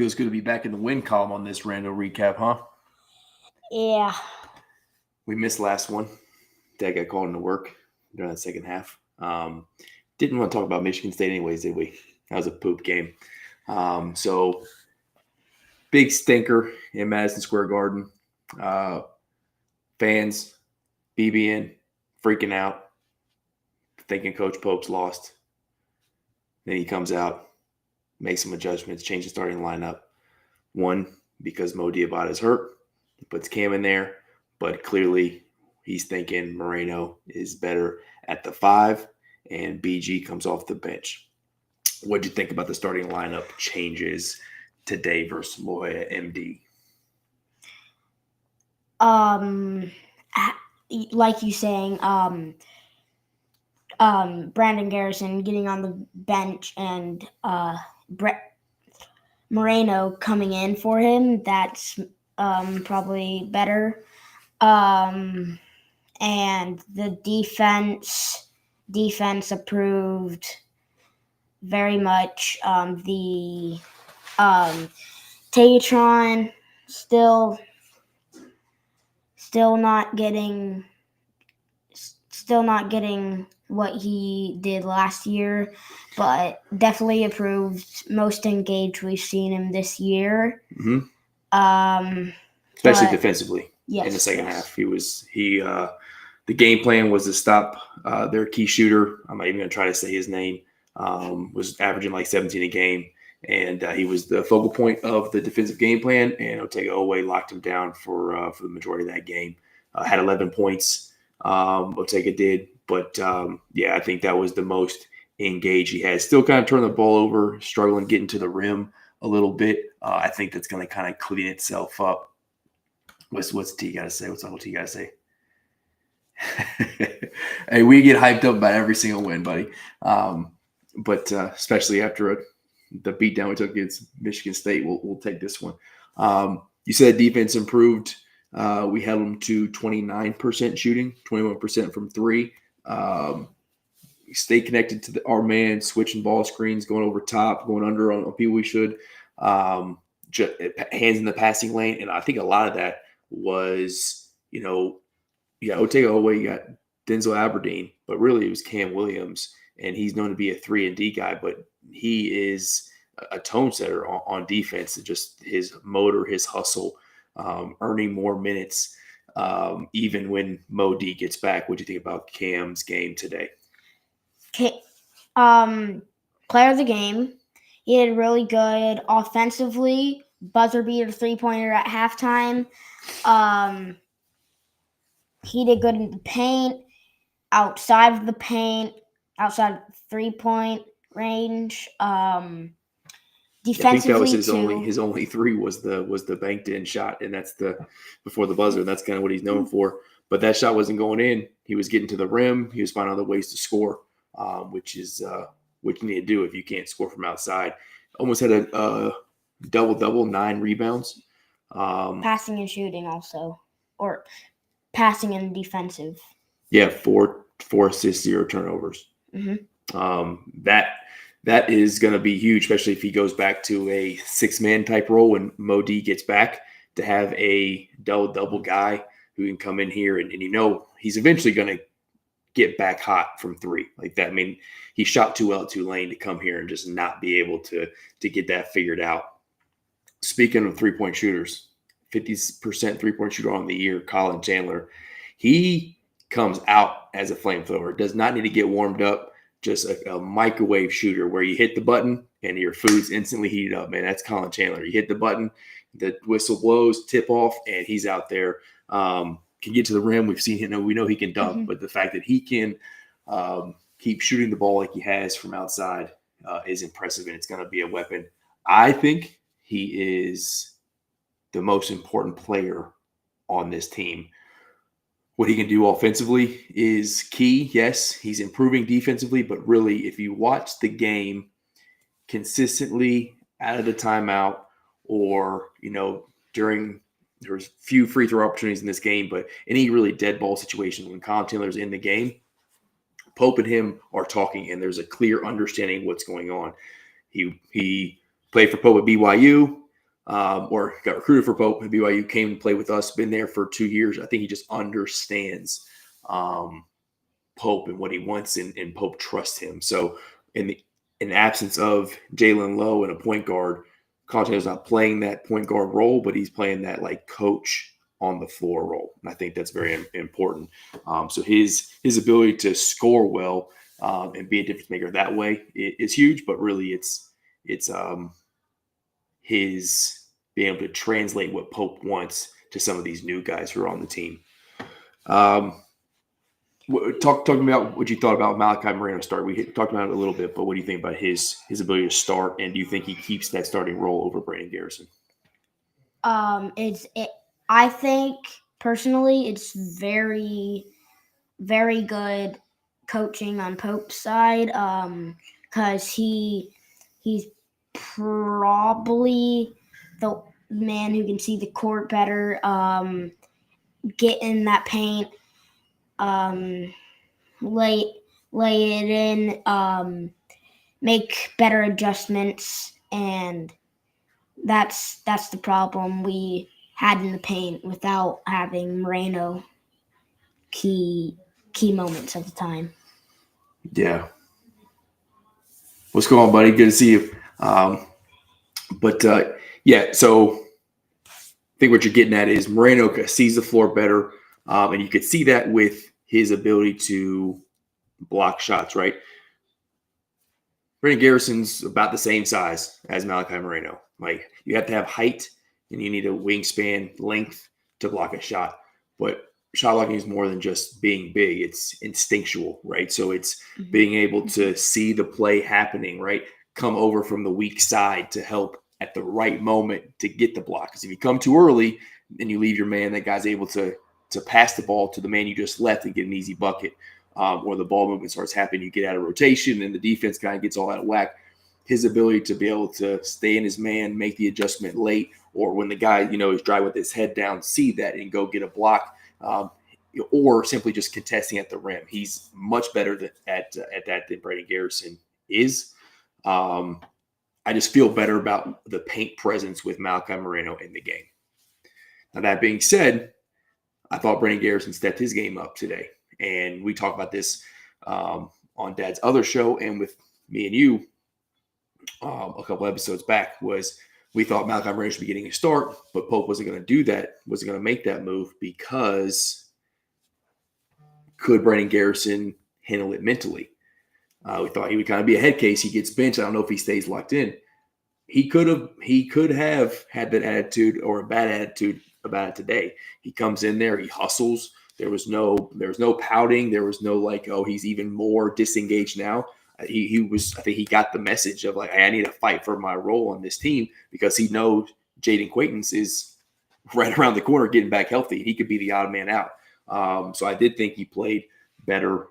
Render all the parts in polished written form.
Feels good to be back in the win column on this Rando recap, huh? Yeah. We missed last one. Dad got called into work during the second half. Didn't want to talk about Michigan State anyways, did we? That was a poop game. So big stinker in Madison Square Garden. Fans, BBN, freaking out, thinking Coach Pope's lost. Then he comes out, makes some adjustments, changes the starting lineup. One, because Mo Diabata is hurt, he puts Cam in there, but clearly he's thinking Moreno is better at the 5, and BG comes off the bench. What do you think about the starting lineup changes today versus Loyola MD? Like you saying, Brandon Garrison getting on the bench and Moreno coming in for him. That's probably better. And the defense approved very much. The Tatron still not getting what he did last year, but definitely approved. Most engaged we've seen him this year. Mm-hmm. Especially defensively. Yes, in the second half. The game plan was to stop their key shooter. I'm not even going to try to say his name. Was averaging like 17 a game, and he was the focal point of the defensive game plan. And Otega Owe locked him down for the majority of that game. Had 11 points. Otega did, but I think that was the most engaged he had. Still kind of turning the ball over, struggling getting to the rim a little bit. I think that's going to kind of clean itself up. What's T got to say? What's Uncle T got to say? Hey, we get hyped up about every single win, buddy. But especially after the beatdown we took against Michigan State, we'll take this one. You said defense improved. We held them to 29% shooting, 21% from 3. Stay connected to our man, switching ball screens, going over top, going under on people we should. Hands in the passing lane. And I think a lot of that was, Otega Owe, you got Denzel Aberdeen, but really it was Cam Williams. And he's known to be a 3-and-D guy, but he is a tone setter on defense. Just his motor, his hustle, earning more minutes, even when Mo D gets back. What do you think about Cam's game today? Okay, player of the game. He did really good offensively. Buzzer beater 3-pointer at halftime. He did good in the paint, outside of the paint, outside of 3-point range. Defensively, I think that was his only 3 was the banked in shot, and that's the before the buzzer. And that's kind of what he's known for. But that shot wasn't going in. He was getting to the rim. He was finding other ways to score, which is what you need to do if you can't score from outside. Almost had a double-double, 9 rebounds. Passing and shooting also, or passing and defensive. Yeah, 4 assists, 0 turnovers. Mm-hmm. That is going to be huge, especially if he goes back to a 6-man type role when Mo D gets back, to have a double guy who can come in here and he's eventually going to get back hot from 3 like that. I mean, he shot too well at Tulane to come here and just not be able to get that figured out. Speaking of 3-point shooters, 50% 3-point shooter on the year, Colin Chandler. He comes out as a flamethrower. Does not need to get warmed up. Just a microwave shooter where you hit the button and your food's instantly heated up, man. That's Colin Chandler. You hit the button, the whistle blows, tip off, and he's out there. Can get to the rim. We've seen him. We know he can dunk, but the fact that he can keep shooting the ball like he has from outside is impressive, and it's going to be a weapon. I think he is the most important player on this team. What he can do offensively is key. Yes, he's improving defensively, but really, if you watch the game consistently out of the timeout or, during – there's a few free throw opportunities in this game, but any really dead ball situation when Colin Taylor's in the game, Pope and him are talking, and there's a clear understanding of what's going on. He played for Pope at BYU. or got recruited for Pope at BYU, came to play with us, been there for 2 years. I think he just understands Pope and what he wants, and Pope trusts him. So in absence of Jalen Lowe and a point guard, Conte's not playing that point guard role, but he's playing that like coach on the floor role. And I think that's very important. So his ability to score well and be a difference maker that way is huge, but really it's his being able to translate what Pope wants to some of these new guys who are on the team. Talking about what you thought about Malachi Moreno start. We talked about it a little bit, but what do you think about his ability to start, and do you think he keeps that starting role over Brandon Garrison? I think personally it's very, very good coaching on Pope's side, because he's probably the man who can see the court better, get in that paint, lay it in, make better adjustments, and that's the problem we had in the paint without having Moreno key moments of the time. Yeah. What's going on, buddy? Good to see you. Yeah, so I think what you're getting at is Moreno sees the floor better, and you could see that with his ability to block shots, right? Brandon Garrison's about the same size as Malachi Moreno. Like, you have to have height and you need a wingspan length to block a shot. But shot blocking is more than just being big. It's instinctual, right? So it's being able to see the play happening, right? Come over from the weak side to help at the right moment to get the block. Because if you come too early and you leave your man, that guy's able to pass the ball to the man you just left and get an easy bucket. Or the ball movement starts happening, you get out of rotation, and the defense kind of gets all out of whack. His ability to be able to stay in his man, make the adjustment late, or when the guy, is dry with his head down, see that and go get a block, or simply just contesting at the rim. He's much better at that than Brandon Garrison is. I just feel better about the paint presence with Malachi Moreno in the game. Now, that being said, I thought Brandon Garrison stepped his game up today. And we talked about this on Dad's other show and with me and you a couple episodes back, was we thought Malachi Moreno should be getting a start, but Pope wasn't going to do that, wasn't going to make that move because could Brandon Garrison handle it mentally? We thought he would kind of be a head case. He gets benched. I don't know if he stays locked in. He could have had that attitude or a bad attitude about it today. He comes in there, he hustles. There was no pouting. There was no like, oh, he's even more disengaged now. He was. I think he got the message of like, hey, I need to fight for my role on this team because he knows Jaden Quaintance is right around the corner getting back healthy. He could be the odd man out. So I did think he played better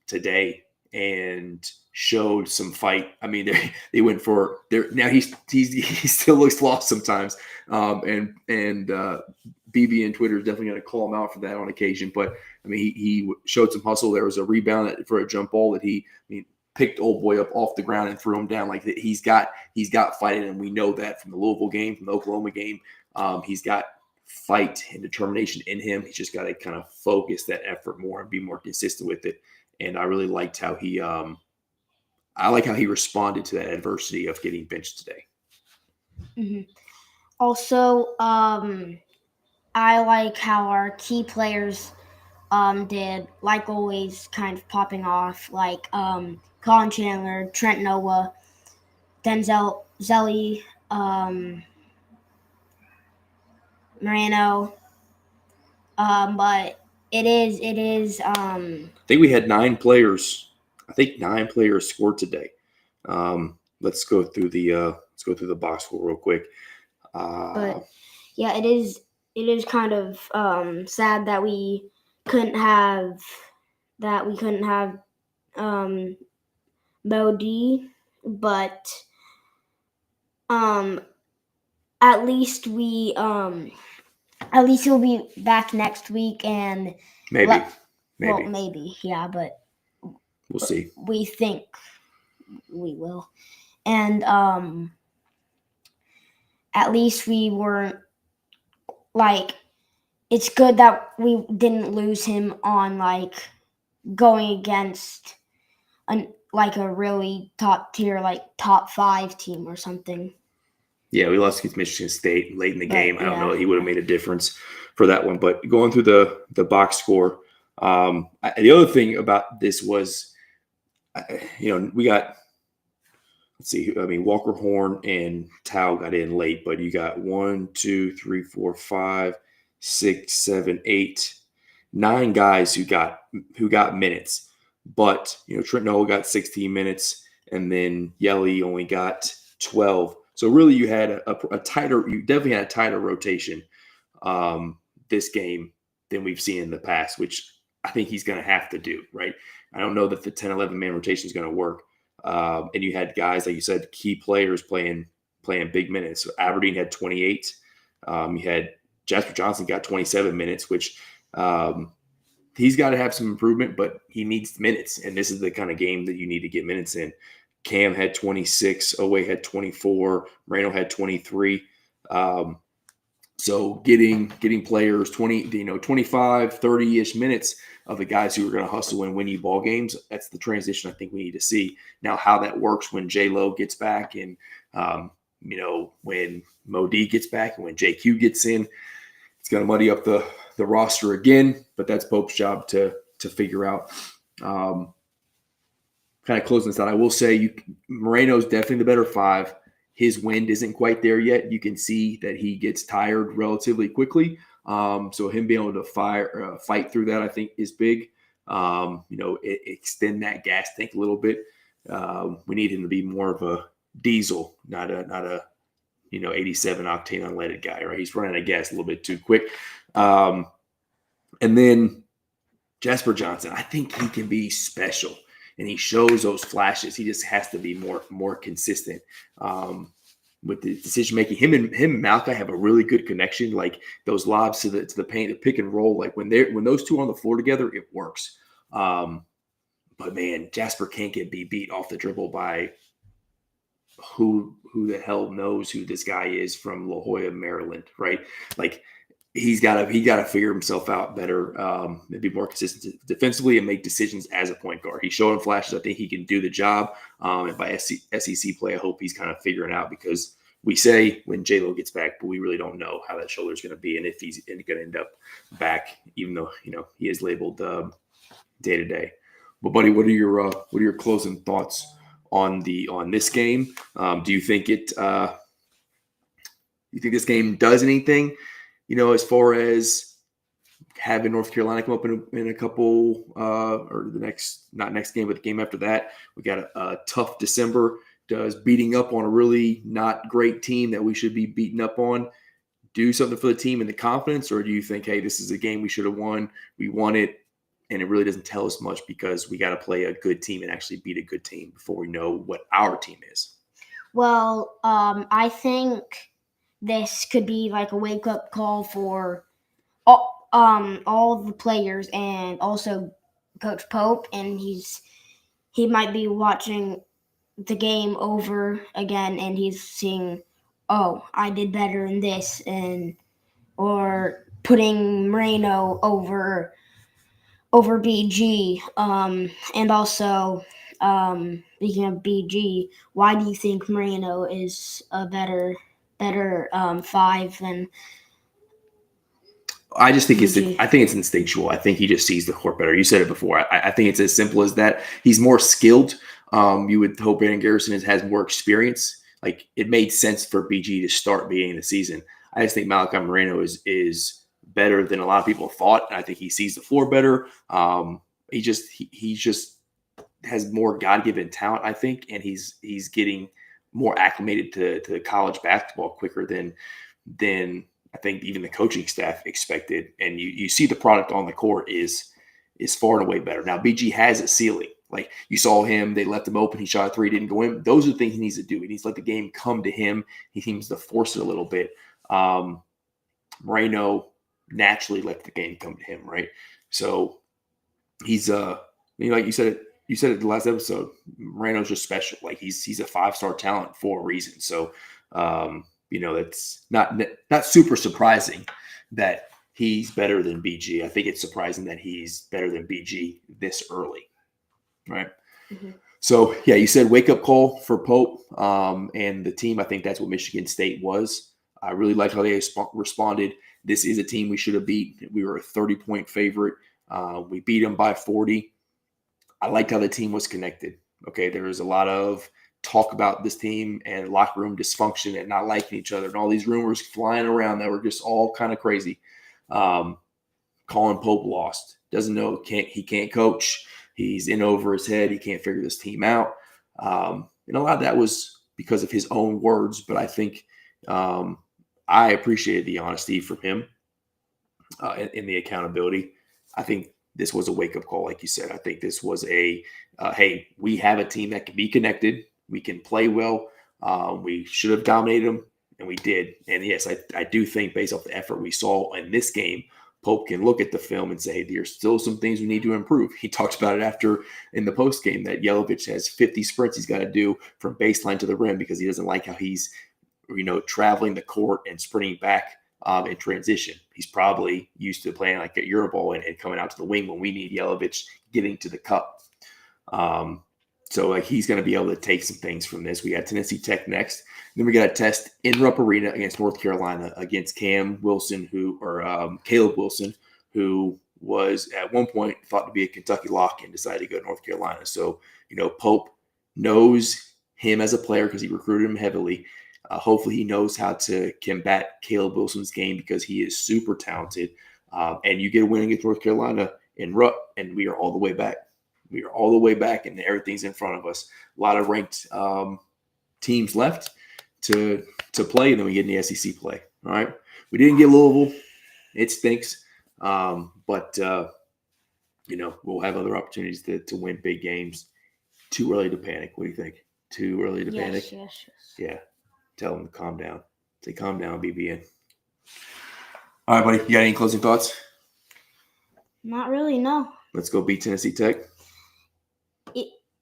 today and showed some fight. I mean, they went for there. Now he still looks lost sometimes, and BB and Twitter is definitely going to call him out for that on occasion. But I mean, he showed some hustle. There was a rebound for a jump ball that he picked old boy up off the ground and threw him down. Like he's got fighting, and we know that from the Louisville game, from the Oklahoma game. He's got fight and determination in him. He's just got to kind of focus that effort more and be more consistent with it. And I really liked how he responded to that adversity of getting benched today. Mm-hmm. Also, I like how our key players did, like always, kind of popping off, like Colin Chandler, Trent Noah, Denzel Zelly, Moreno. But it is. I think we had 9 players. I think 9 players scored today. Let's go through the box score real quick. But yeah, it is kind of sad that we couldn't have Modi, but at least he'll be back next week, and maybe, yeah, but we'll see. We think we will, and at least we weren't like. It's good that we didn't lose him on like going against a really top tier, like top 5 team or something. Yeah, we lost against Michigan State late in the game. I don't know. He would have yeah. made a difference for that one. But going through the box score, the other thing about this was, we got, let's see, I mean, Walker Horn and Tao got in late, but you got 1, 2, 3, 4, 5, 6, 7, 8, 9 guys who got minutes. But Trent Noel got 16 minutes, and then Yelly only got 12. So really, you had a tighter. You definitely had a tighter rotation this game than we've seen in the past, which I think he's going to have to do. Right? I don't know that the 10, 11 man rotation is going to work. And you had guys, like you said, key players playing big minutes. So Aberdeen had 28. You had Jasper Johnson got 27 minutes, which he's got to have some improvement, but he needs minutes. And this is the kind of game that you need to get minutes in. Cam had 26. Owe had 24. Moreno had 23. So getting players 25, 30-ish minutes of the guys who are going to hustle and win you ball games, that's the transition I think we need to see. Now, how that works when J-Lo gets back and, when Mo D gets back and when JQ gets in, it's going to muddy up the roster again, but that's Pope's job to figure out. Kind of closing this out, I will say Moreno's definitely the better 5. His wind isn't quite there yet. You can see that he gets tired relatively quickly. So him being able to fight through that, I think, is big. Extend that gas tank a little bit. We need him to be more of a diesel, not a 87 octane unleaded guy. Right? He's running out of gas a little bit too quick. And then Jasper Johnson, I think he can be special. And he shows those flashes. He just has to be more consistent with the decision making. Him and Malcolm have a really good connection. Like those lobs to the paint, the pick and roll. Like when those two are on the floor together, it works. But man, Jasper can't get beat off the dribble by who the hell knows who this guy is from La Jolla, Maryland, right? Like he's got to figure himself out better, and be more consistent defensively and make decisions as a point guard. He's showing flashes. I think he can do the job. And by SEC play, I hope he's kind of figuring out, because we say when J-Lo gets back, but we really don't know how that shoulder is going to be and if he's going to end up back, even though he is labeled day to day. But buddy, what are your closing thoughts on this game? Do you think this game does anything? As far as having North Carolina come up in a couple, or not next game, but the game after that, we got a tough December. Does beating up on a really not great team that we should be beating up on do something for the team and the confidence? Or do you think, hey, this is a game we should have won, we won it, and it really doesn't tell us much because we got to play a good team and actually beat a good team before we know what our team is? Well, I think this could be like a wake-up call for all the players and also Coach Pope, and he might be watching the game over again and he's seeing, oh, I did better in this, or putting Moreno over BG, and also speaking of BG, why do you think Moreno is a better 5 than I just think BG? I think it's instinctual. I think he just sees the court better. You said it before. I think it's as simple as that. He's more skilled. You would hope Brandon Garrison has more experience. Like it made sense for BG to start beginning of the season. I just think Malachi Moreno is better than a lot of people thought. I think he sees the floor better. He just has more God-given talent, I think, and he's getting more acclimated to college basketball quicker than I think even the coaching staff expected. And you see the product on the court is far and away better. Now, BG has a ceiling. Like you saw him, they left him open. He shot a 3, didn't go in. Those are the things he needs to do. He needs to let the game come to him. He seems to force it a little bit. Moreno naturally let the game come to him, right? So he's like you said it the last episode, Moreno's just special. Like he's a 5-star talent for a reason. So that's not super surprising that he's better than BG. I think it's surprising that he's better than BG this early, right? Mm-hmm. So, yeah, you said wake-up call for Pope and the team. I think that's what Michigan State was. I really liked how they responded. This is a team we should have beat. We were a 30-point favorite. We beat them by 40. I liked how the team was connected. Okay, there was a lot of talk about this team and locker room dysfunction and not liking each other and all these rumors flying around that were just all kind of crazy. Colin Pope lost. Doesn't know, he can't coach. He's in over his head. He can't figure this team out. And a lot of that was because of his own words, but I think I appreciated the honesty from him and the accountability. I think this was a wake-up call, like you said. I think this was hey, we have a team that can be connected. We can play well. We should have dominated them, and we did. And, yes, I do think based off the effort we saw in this game, Pope can look at the film and say, there's still some things we need to improve. He talked about it after in the post game that Yelovich has 50 sprints he's got to do from baseline to the rim because he doesn't like how he's, traveling the court and sprinting back in transition. He's probably used to playing like a Euroball and coming out to the wing when we need Yelovich getting to the cup. So he's going to be able to take some things from this. We got Tennessee Tech next. Then we got a test in Rupp Arena against North Carolina against Caleb Wilson, who was at one point thought to be a Kentucky lock and decided to go to North Carolina. So, Pope knows him as a player because he recruited him heavily. Hopefully he knows how to combat Caleb Wilson's game because he is super talented. And you get a win against North Carolina in Rupp, and we are all the way back. We are all the way back, and everything's in front of us. A lot of ranked teams left to play, and then we get in the SEC play. All right, we didn't get Louisville. It stinks, but we'll have other opportunities to win big games. Too early to panic. What do you think? Too early to panic? Yes. Yeah. Tell them to calm down. Say, calm down, BBN. All right, buddy. You got any closing thoughts? Not really, no. Let's go beat Tennessee Tech.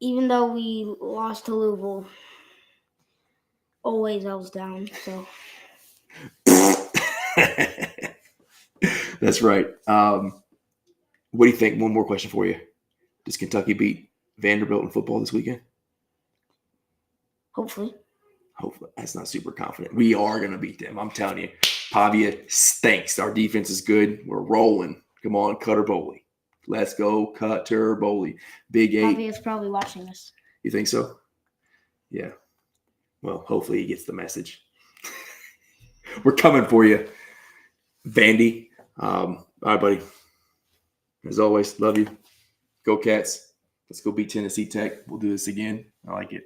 Even though we lost to Louisville, always L's down. So that's right. What do you think? One more question for you. Does Kentucky beat Vanderbilt in football this weekend? Hopefully. That's not super confident. We are going to beat them. I'm telling you. Pavia stinks. Our defense is good. We're rolling. Come on, Cutter Bowley. Let's go, Cutter Bowley. Big 8. Pavia's probably watching this. You think so? Yeah. Well, hopefully he gets the message. We're coming for you, Vandy. All right, buddy. As always, love you. Go Cats. Let's go beat Tennessee Tech. We'll do this again. I like it.